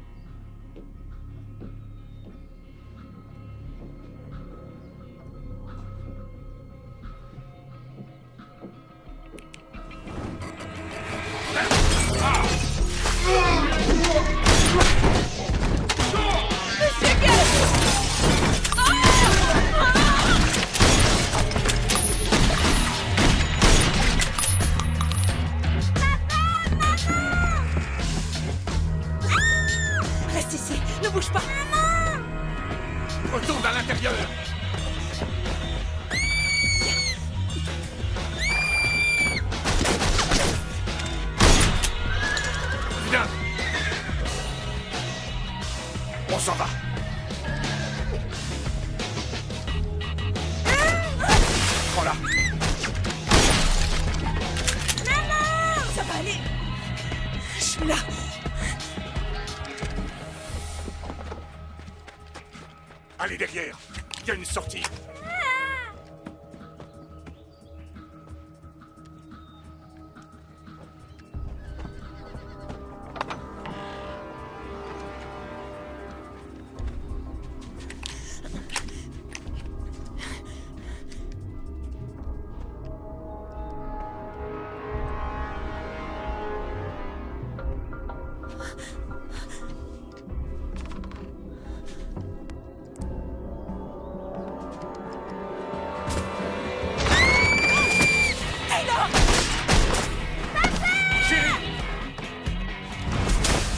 Reste ici, ne bouge pas.
Retourne à l'intérieur! Viens! On s'en va! Prends-la!
Ça va aller. Je suis là.
Allez derrière! Il y a une sortie!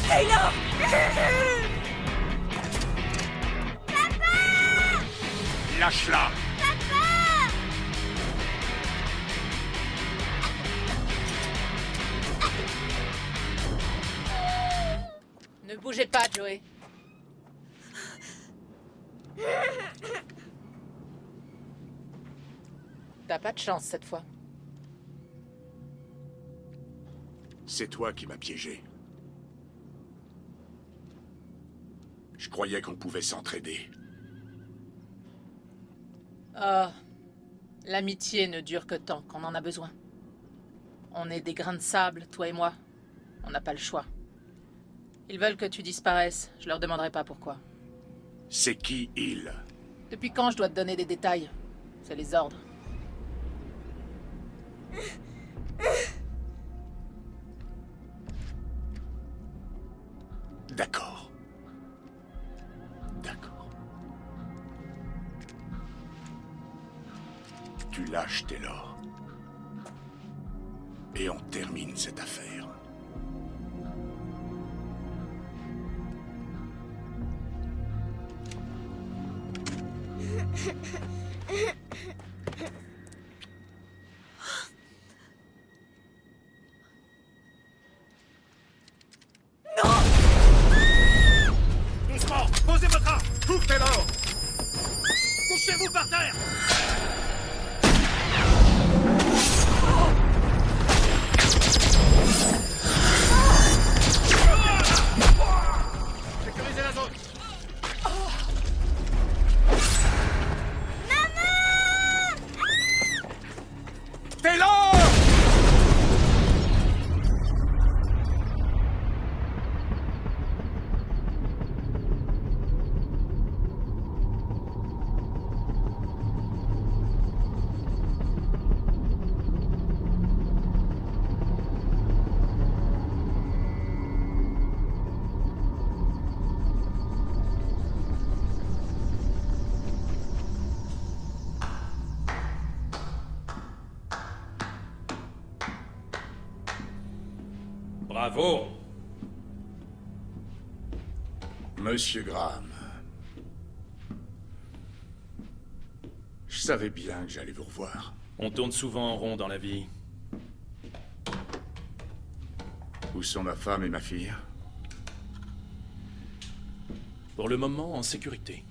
Taylor!
Lâche-la!
Bougez pas, Joey. T'as pas de chance cette fois.
C'est toi qui m'as piégé. Je croyais qu'on pouvait s'entraider.
Oh, l'amitié ne dure que tant qu'on en a besoin. On est des grains de sable, toi et moi. On n'a pas le choix. Ils veulent que tu disparaisses. Je leur demanderai pas pourquoi.
C'est qui, il?
Depuis quand je dois te donner des détails? C'est les ordres.
D'accord. D'accord. Tu lâches Taylor. Et on termine cette affaire.
Doucement! Posez votre arme! Coupe Taylor! Couchez-vous par terre! Sécurisez la zone!
Taylor!
Bravo!
Monsieur Graham. Je savais bien que j'allais vous revoir.
On tourne souvent en rond dans la vie.
Où sont ma femme et ma fille?
Pour le moment, en sécurité.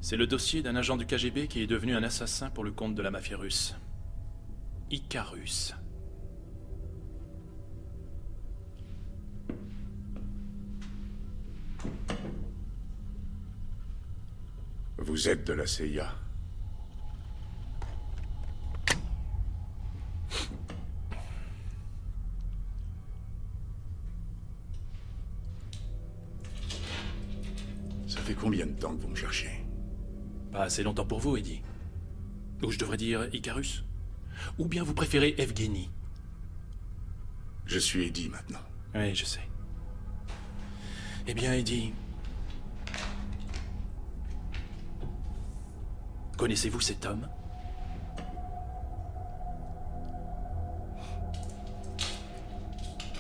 C'est le dossier d'un agent du KGB qui est devenu un assassin pour le compte de la mafia russe. Icarus.
Vous êtes de la CIA. Ça fait combien de temps que vous me cherchez?
Pas assez longtemps pour vous, Eddie. Ou je devrais dire Icarus. Ou bien vous préférez Evgeny.
Je suis Eddie maintenant.
Oui, je sais. Eh bien, Eddie... Connaissez-vous cet homme?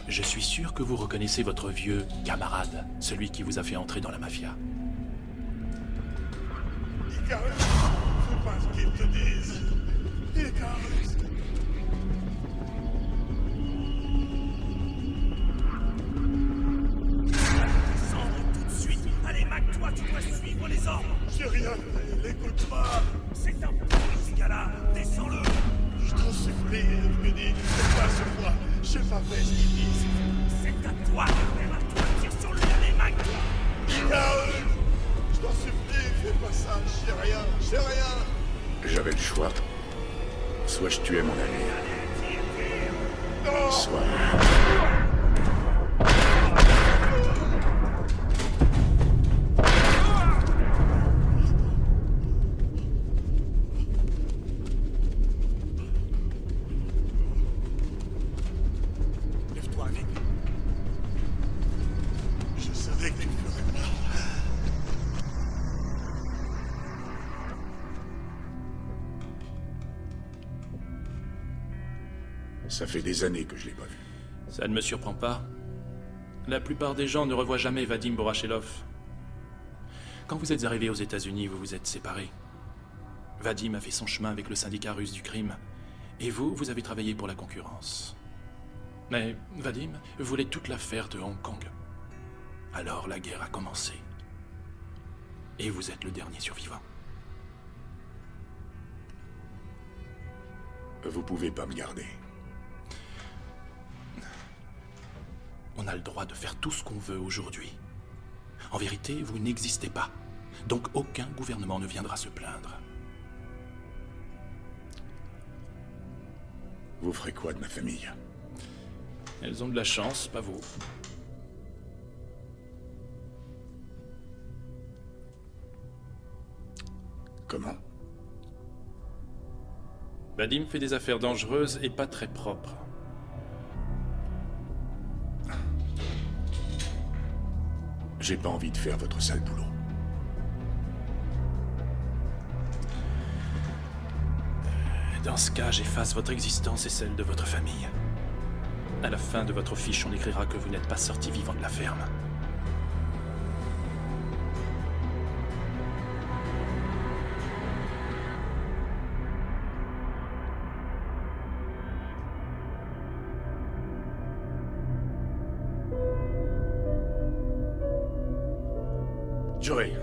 Je suis sûr que vous reconnaissez votre vieux camarade, celui qui vous a fait entrer dans la mafia.
Icarus, fais pas ce qu'ils te disent. Icarus. Descends tout de suite. Allez, Mac, toi, tu dois suivre les ordres. J'ai rien fait, l'écoute-moi. C'est un pourri, ce gars-là. Descends-le. Je t'en supplie, Evgeny, fais pas sur moi. J'ai pas fait ce qu'ils disent. C'est à toi de faire un tour. Tire sur lui, allez, Mac. Icarus. Je t'en supplie, fais pas ça, j'ai rien.
J'avais le choix. Soit je tuais mon ami.
Non.
Soit...
Lève-toi vite. Je savais que tu le ferais pas.
Ça fait des années que je l'ai pas vu.
Ça ne me surprend pas. La plupart des gens ne revoient jamais Vadim Borachelov. Quand vous êtes arrivé aux États-Unis, vous vous êtes séparés. Vadim a fait son chemin avec le syndicat russe du crime. Et vous avez travaillé pour la concurrence. Mais Vadim voulait toute l'affaire de Hong Kong. Alors la guerre a commencé. Et vous êtes le dernier survivant.
Vous pouvez pas me garder.
On a le droit de faire tout ce qu'on veut aujourd'hui. En vérité, vous n'existez pas. Donc aucun gouvernement ne viendra se plaindre.
Vous ferez quoi de ma famille?
Elles ont de la chance, pas vous.
Comment?
Vadim fait des affaires dangereuses et pas très propres.
J'ai pas envie de faire votre sale boulot.
Dans ce cas, j'efface votre existence et celle de votre famille. À la fin de votre fiche, on écrira que vous n'êtes pas sorti vivant de la ferme.
Joey.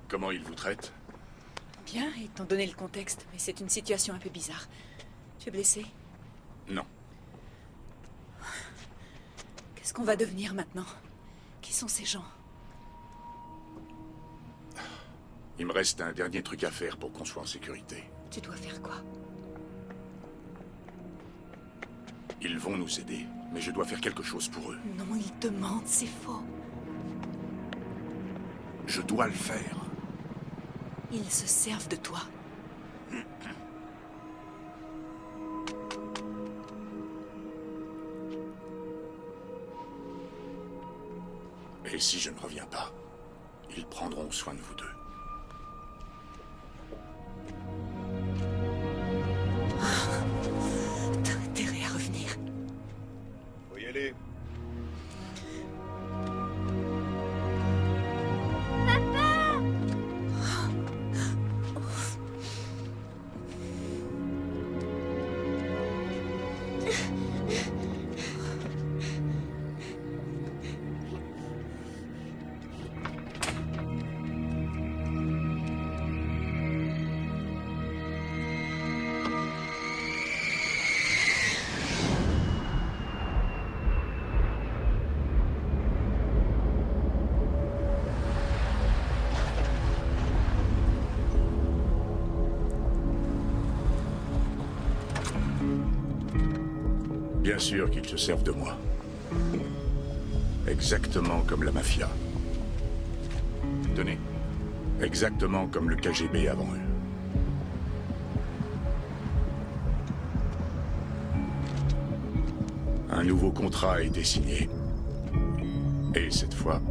Comment il vous traite?
Bien, étant donné le contexte, mais c'est une situation un peu bizarre. Tu es blessé?
Non.
Qu'est-ce qu'on va devenir maintenant? Qui sont ces gens?
Il me reste un dernier truc à faire pour qu'on soit en sécurité.
Tu dois faire quoi?
Ils vont nous aider, mais je dois faire quelque chose pour eux.
Non, ils te mentent, c'est faux.
Je dois le faire.
Ils se servent de toi.
Et si je ne reviens pas, ils prendront soin de vous deux.
T'as intérêt à revenir.
Faut y aller.
Bien sûr qu'ils se servent de moi. Exactement comme la mafia. Tenez. Exactement comme le KGB avant eux. Un nouveau contrat a été signé. Et cette fois,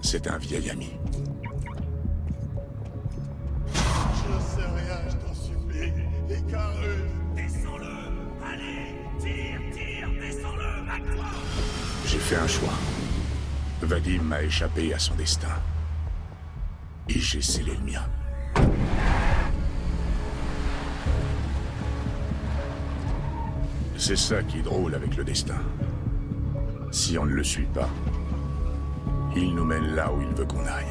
c'est un vieil ami.
Je sais rien, je t'en supplie. Icarus, descends-le. Allez, tire, descends-le, back-toi.
J'ai fait un choix. Vadim m'a échappé à son destin. Et j'ai scellé le mien. C'est ça qui est drôle avec le destin. Si on ne le suit pas, il nous mène là où il veut qu'on aille.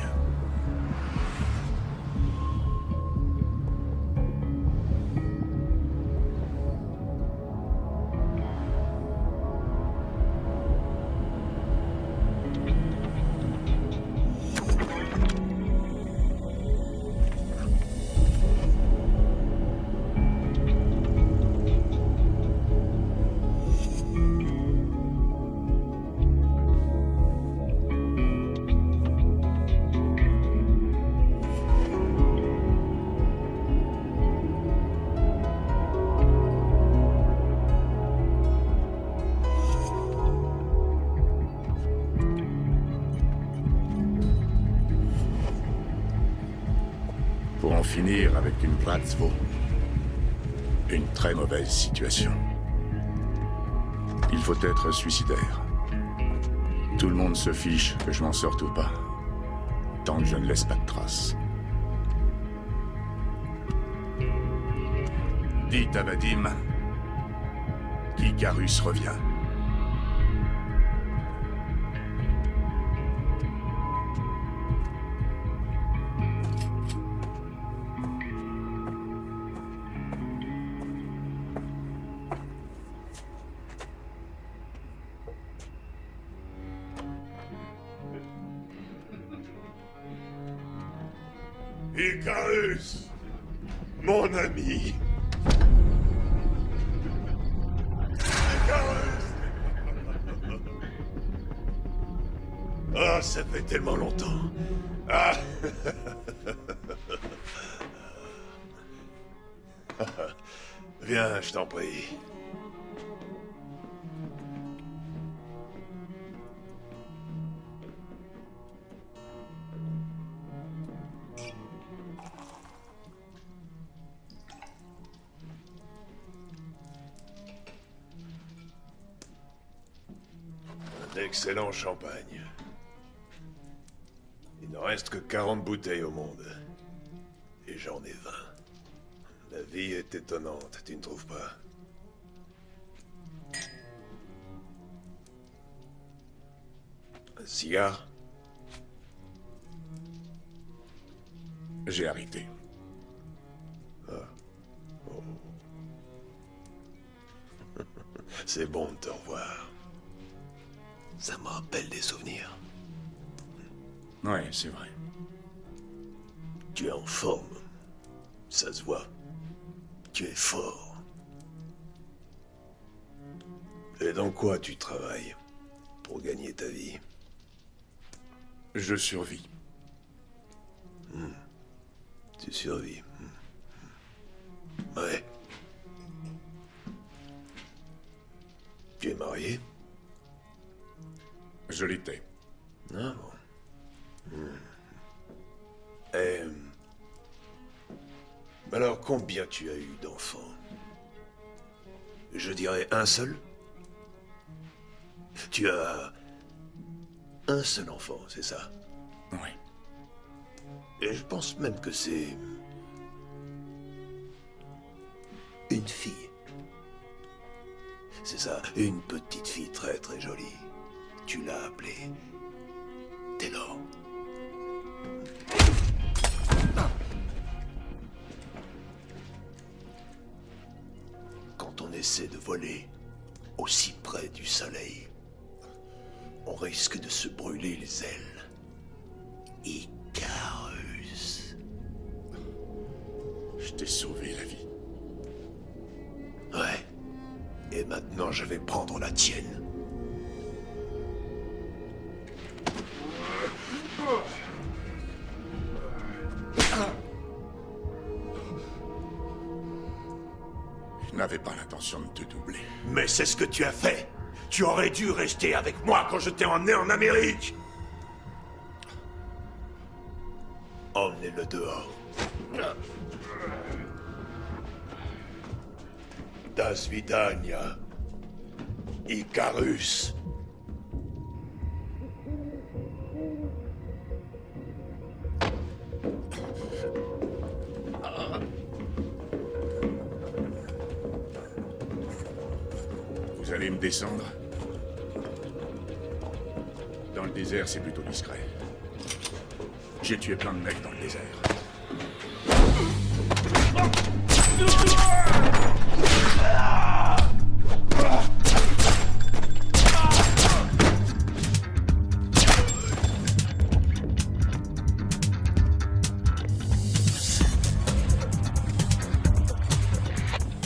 Pour en finir avec une Bratstvo. Une très mauvaise situation. Il faut être suicidaire. Tout le monde se fiche que je m'en sorte ou pas. Tant que je ne laisse pas de traces. Dites à Vadim qu'Icarus revient.
Icarus, mon ami. Icarus. Ah, ça fait tellement longtemps. Ah. Viens, je t'en prie. Excellent champagne. Il ne reste que 40 bouteilles au monde. Et j'en ai 20. La vie est étonnante, tu ne trouves pas? Un cigare?
J'ai arrêté.
Ah. Oh. C'est bon de te revoir. Ça me rappelle des souvenirs.
Ouais, c'est vrai.
Tu es en forme. Ça se voit. Tu es fort. Et dans quoi tu travailles pour gagner ta vie?
Je survis.
Tu survis. Ouais. Tu es marié?
Je l'étais.
Ah bon. Et... alors, combien tu as eu d'enfants? Je dirais un seul? Tu as... un seul enfant, c'est ça?
Oui.
Et je pense même que c'est... une fille. C'est ça, une petite fille très très jolie. Tu l'as appelée Taylor. Quand on essaie de voler aussi près du soleil, on risque de se brûler les ailes. Icarus.
Je t'ai sauvé la vie.
Ouais. Et maintenant, je vais prendre la tienne.
Je n'avais pas l'intention de te doubler.
Mais c'est ce que tu as fait. Tu aurais dû rester avec moi quand je t'ai emmené en Amérique. Emmenez-le dehors. Das Vidania. Icarus.
Vous allez me descendre? Dans le désert, c'est plutôt discret. J'ai tué plein de mecs dans le désert.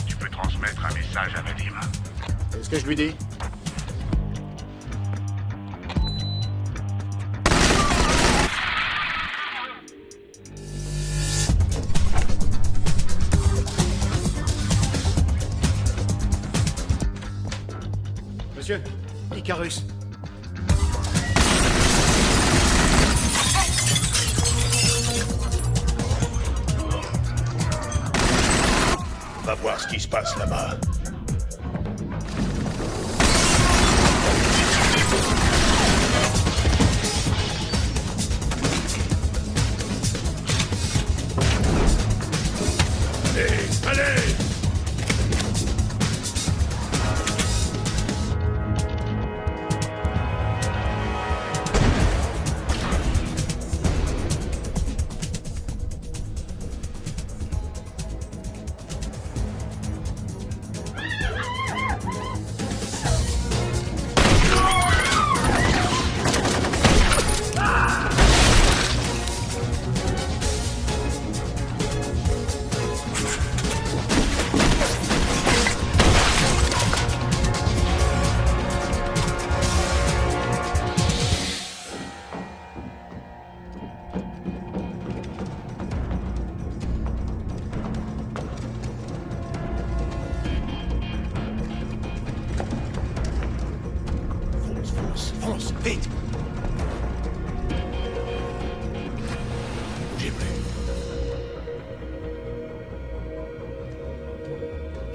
Tu peux transmettre un message à Vadim.
Qu'est-ce que je lui dis? Monsieur, Icarus.
voir ce qui se passe là-bas. Allez! Fonce, vite! Bougez plus.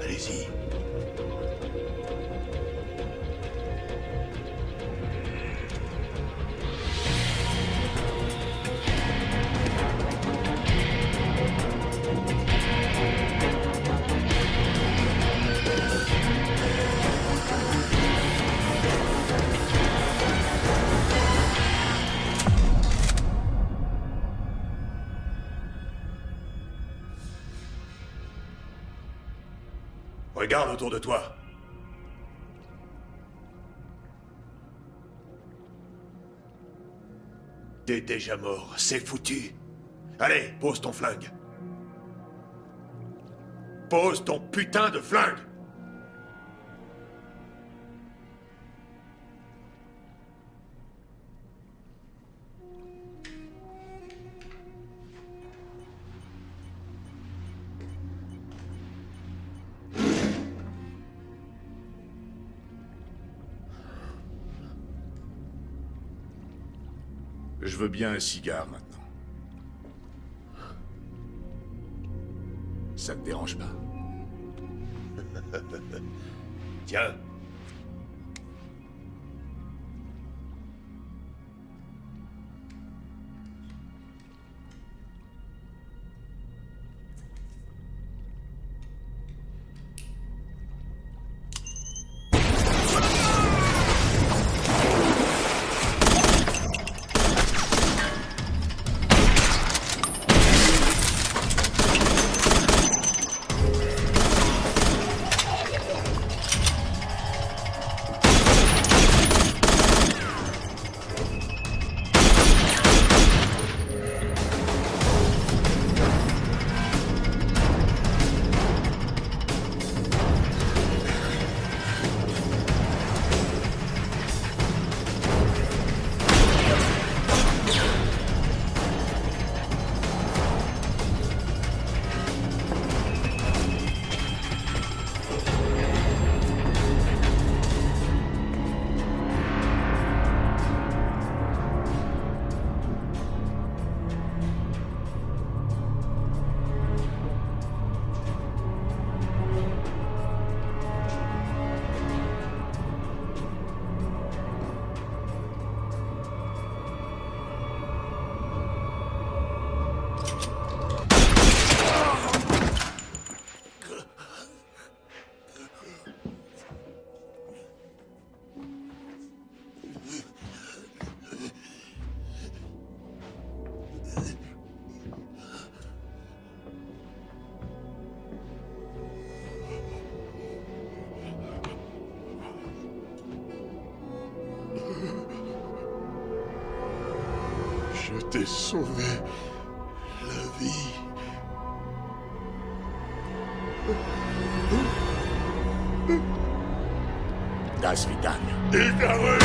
Allez-y. Regarde autour de toi. T'es déjà mort, c'est foutu. Allez, pose ton flingue. Pose ton putain de flingue.
Je veux bien un cigare maintenant. Ça te dérange pas?
Tiens. Je t'ai sauvé la vie.
Das Vidania.
Disparu!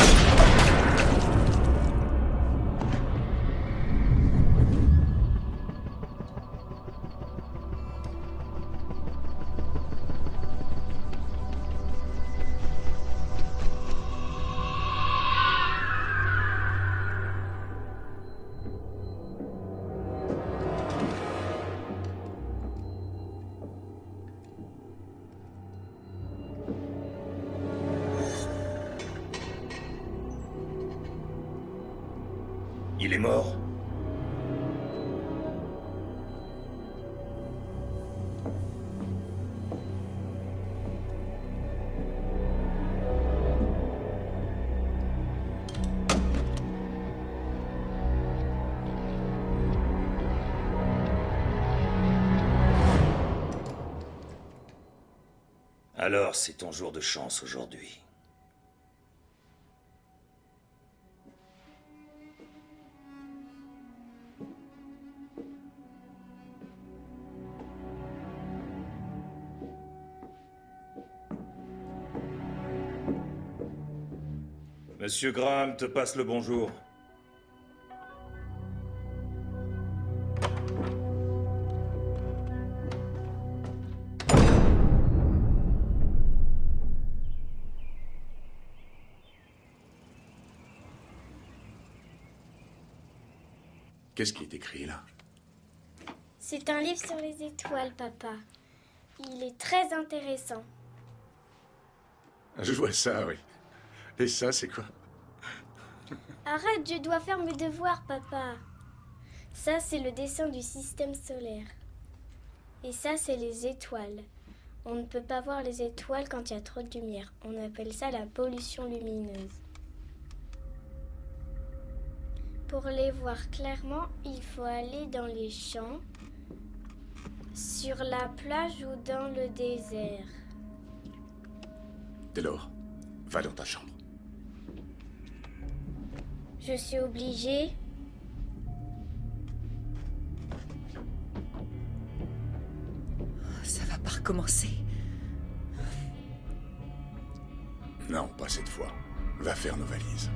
Il est mort. Alors, c'est ton jour de chance aujourd'hui. Monsieur Graham te passe le bonjour.
Qu'est-ce qui est écrit là?
C'est un livre sur les étoiles, papa. Il est très intéressant.
Je vois ça, oui. Et ça, c'est quoi?
Arrête, je dois faire mes devoirs, papa. Ça, c'est le dessin du système solaire. Et ça, c'est les étoiles. On ne peut pas voir les étoiles quand il y a trop de lumière. On appelle ça la pollution lumineuse. Pour les voir clairement, il faut aller dans les champs, sur la plage ou dans le désert.
Taylor, va dans ta chambre.
Je suis obligée.
Ça va pas recommencer.
Non, pas cette fois. Va faire nos valises.